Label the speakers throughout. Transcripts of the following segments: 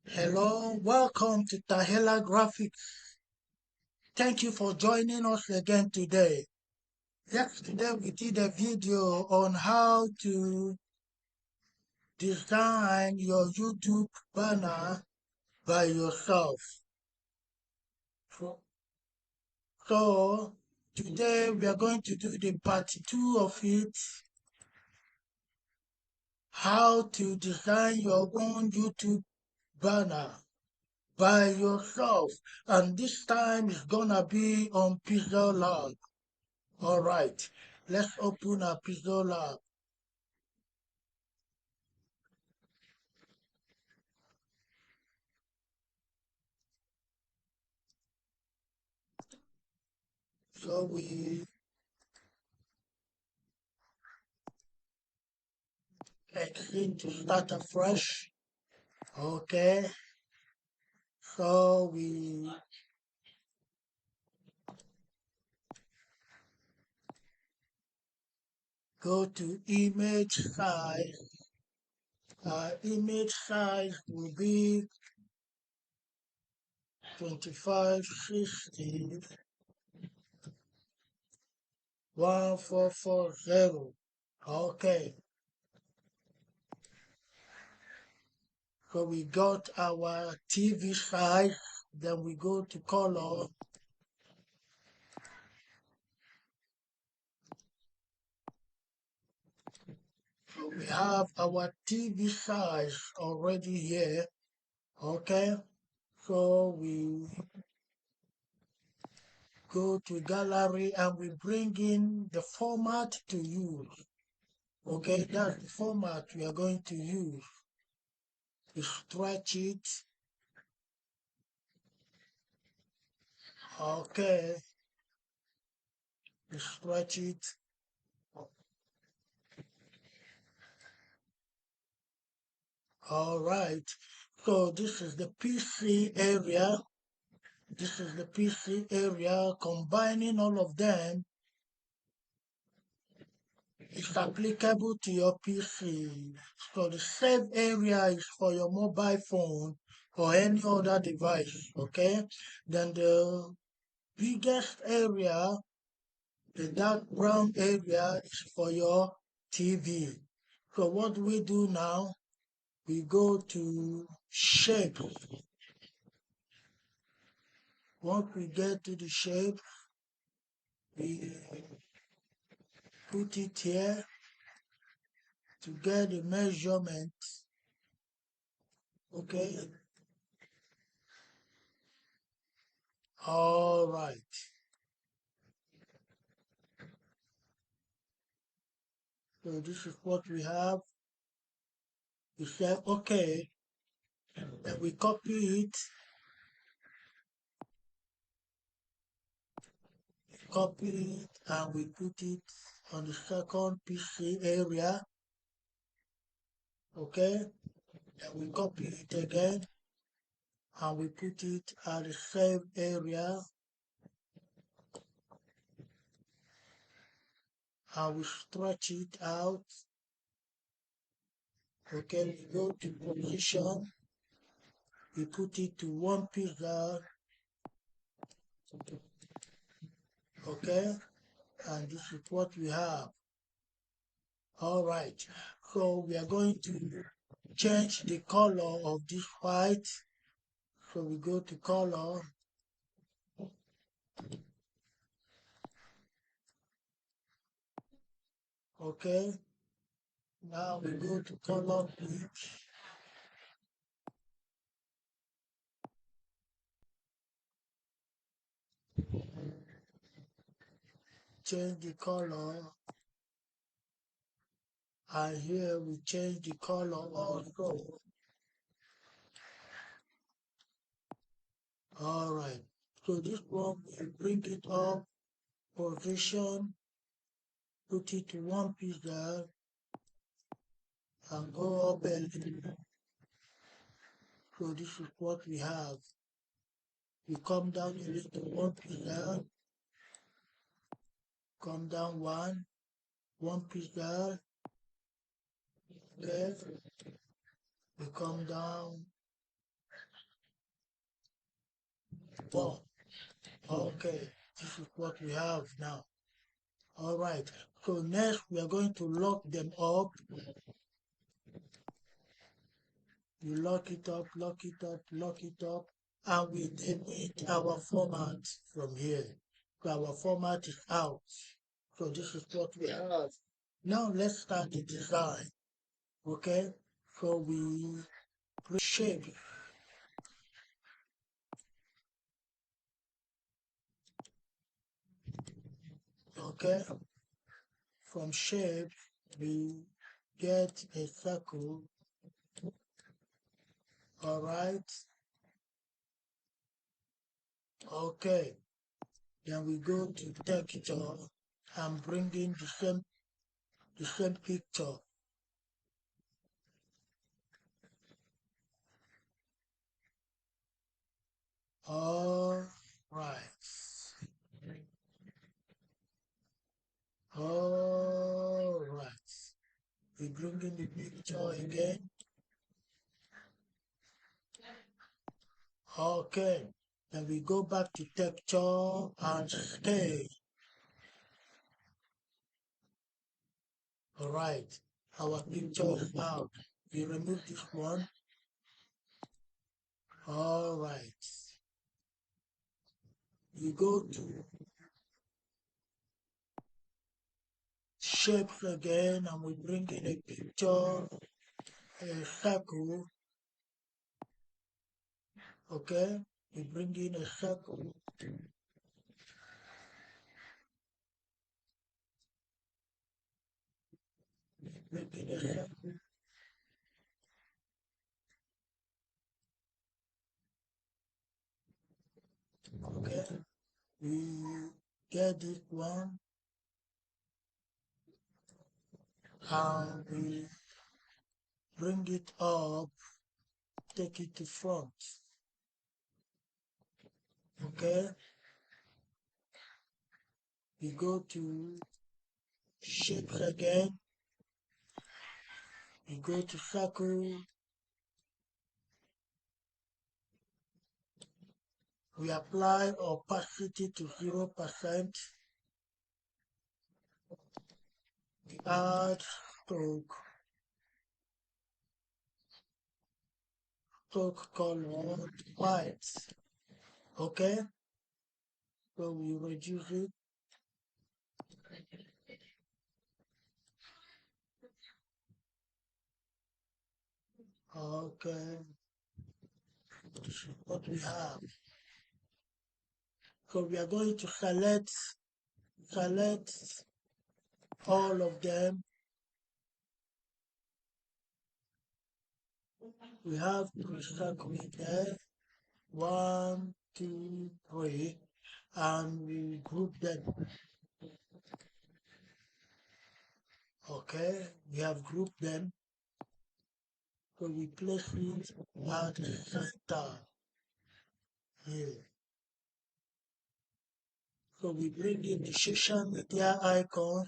Speaker 1: Hello, welcome to Tahilah Graphics. Thank you for joining us again today. Yesterday we did a video on how to design your YouTube banner by yourself. So today we are going to do the part 2 of it, how to design your own YouTube banner by yourself. And this time it's gonna be on Pixellab. All right, let's open our Pixellab. So we exit to start afresh. Okay, so we go to image size. Image size will be 2560 1440. Okay, so we got our TV size. Then we go to color. So we have our TV size already here. Okay, so we go to gallery and we bring in the format to use. Okay, that's the format we are going to use. We stretch it. Okay, we stretch it. All right, so this is the PC area. This is the PC area. Combining all of them is applicable to your PC. So the save area is for your mobile phone or any other device. Okay, then the biggest area, the dark brown area, is for your TV. So what do we do now? We go to shape. Once we get to the shape, we put it here to get the measurement. Okay. All right. So this is what we have. We say, okay, then we copy it, and we put it on the second PC area. Okay, then we copy it again and we put it at the same area and we stretch it out. Okay, we go to position, we put it to one pixel. Okay, and this is what we have. All right, so we are going to change the color of this white. So we go to color. Okay, now we go to color pitch. Change the color, and here we change the color also. All right, so this one we bring it up, position, put it to one pixel, and go up a little. So this is what we have. We come down a little, one pixel, come down one pixel. Okay, we come down Wow. Okay, this is what we have now. All right. So next we are going to lock them up. You lock it up, lock it up, lock it up, and we delete our format from here. So our format is out. So this is what we have. Now let's start the design. Okay. So we create shape. Okay. From shape we get a circle. All right. Okay. Then we go to texture and bring in the same picture. All right. All right. We bring in the picture again. Okay. Then we go back to texture and scale. All right. Our picture is out. We remove this one. All right. We go to shapes again and we bring in a picture, a circle. Okay. We bring in a circle. Bring in a circle. Okay. We get this one and we bring it up, take it to front. Okay. We go to shapes again. We go to circle. We apply opacity to 0%. We add stroke color white. Okay. So we reduce it. Okay. This is what we have. So we are going to select all of them. We have to circle there. 1, 2, 3, and we group them. Okay, we have grouped them. So we place it at the center here. So we bring in the social media icon.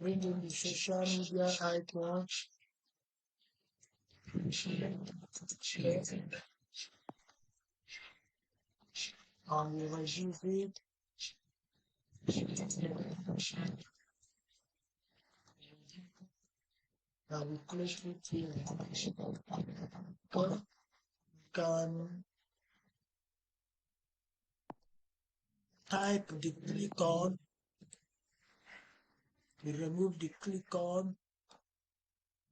Speaker 1: Bring in the social media icon. And we reduce it. And we place it here. Okay. Can type the click on. We remove the click on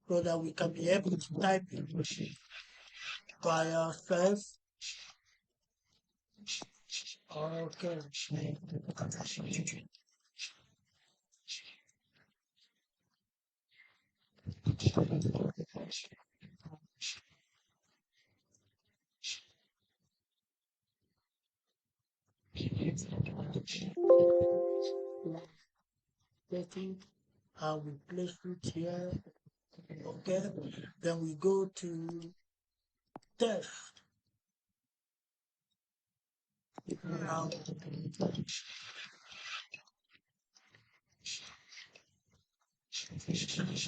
Speaker 1: so that we can be able to type it by ourselves. Okay. Take it and we place it here. Okay. Then we go to test. Now,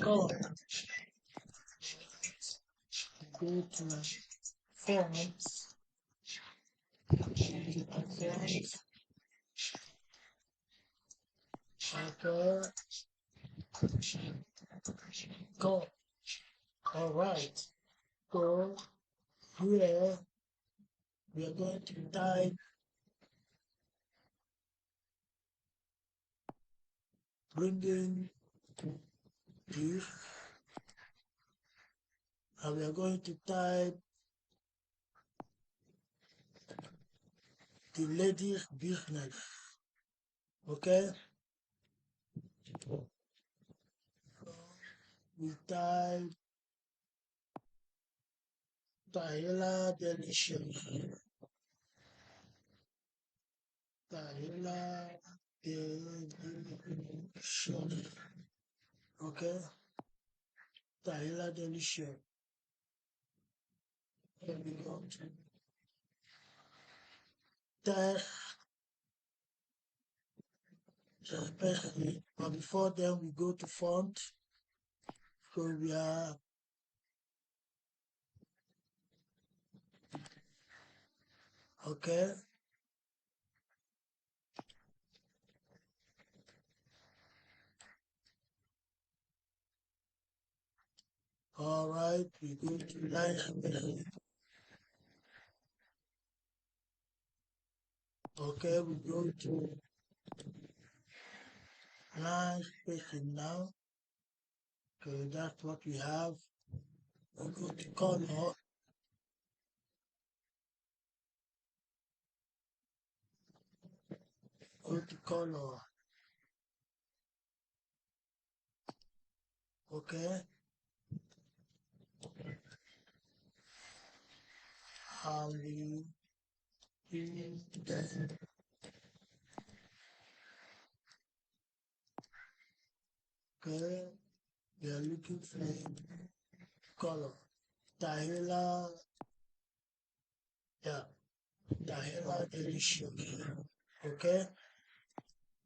Speaker 1: go. go to fonts, okay, go, all right, so here we are going to type bringing this, and we are going to type the lady's business, okay? We type Tahilah Delicious, Tahilah Delicious, okay? Tahilah Delicious. Here we go to test, especially, but before then we go to font. So we are okay. All right, we go to line spacing. Okay, we go to line spacing now. Okay, that's what we have. We go to color. Go to color. Okay. And okay, we are looking for color. Tahilah, yeah, Tahilah Delicious. Okay,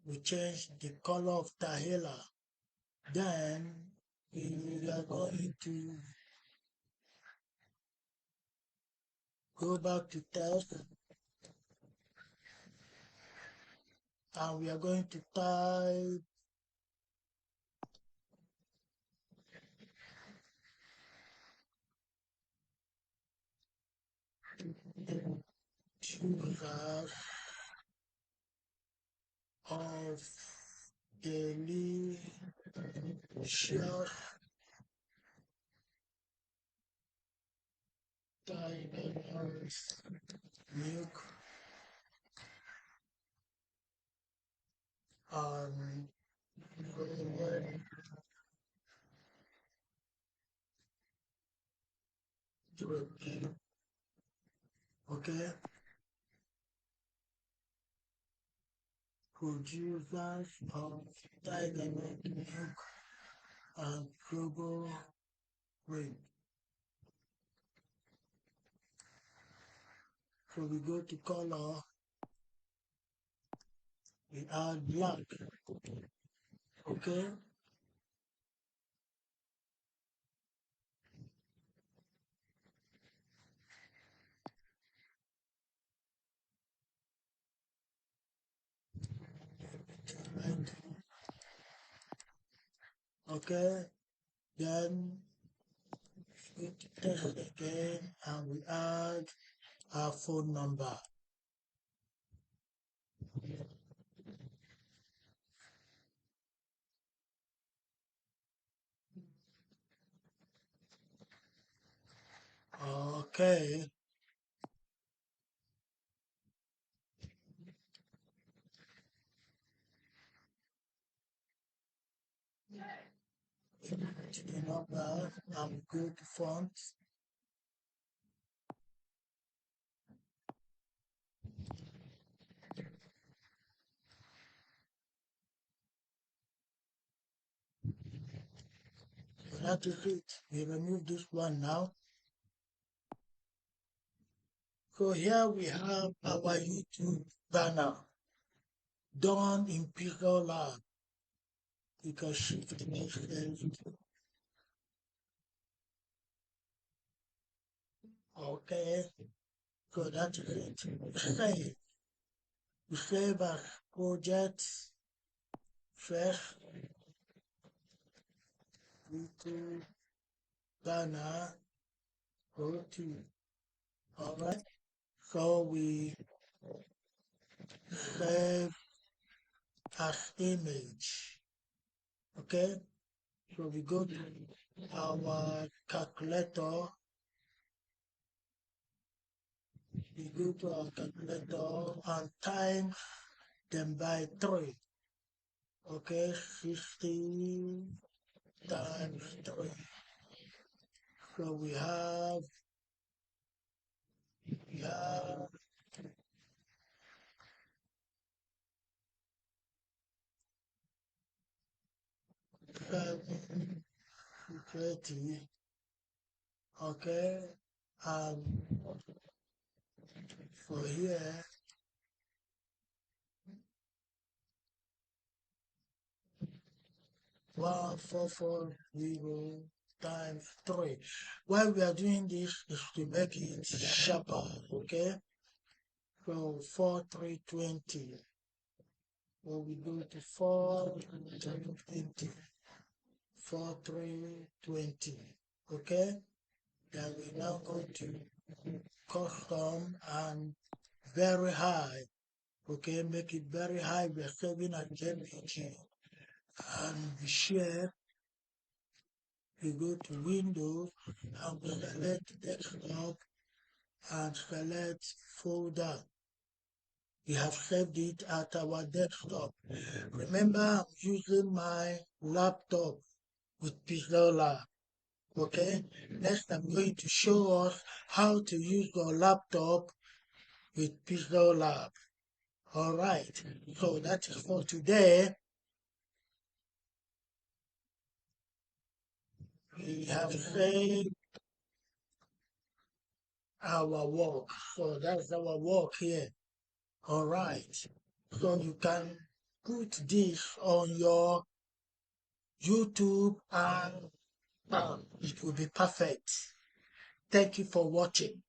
Speaker 1: we change the color of Tahilah. Then we are going to go back to text, and we are going to type choosers of delicious diamonds milk and okay, producers of dynamic milk and global rate. So we go to color, we add black, okay? And, okay, then we go to test again and we add our phone number. Okay, to the number and go to fonts. So that is it. We remove this one now. So here we have our YouTube banner done in Pixellab. You can shift the next Okay, so that is it. We save as projects first, YouTube, banner, go to. Alright, so we save as image. Okay, so we go to our calculator. We go to our calculator and times them by 3. Okay, 60 times 3. So we have 730. Okay, um, for here 1440 times 3. Why we are doing this is to make it sharper. Okay, so 4320. So we go to 4320. 4320. Okay, then we now go to custom and very high. Okay, make it very high. We are saving at JPG and we share. We go to Windows and we select desktop and select folder. We have saved it at our desktop. Remember, I'm using my laptop with Pixellab. Okay, next I'm going to show us how to use your laptop with Pixellab. Alright, so that is for today. We have saved our work. So that's our work here. Alright, so you can put this on your YouTube and it will be perfect. Thank you for watching.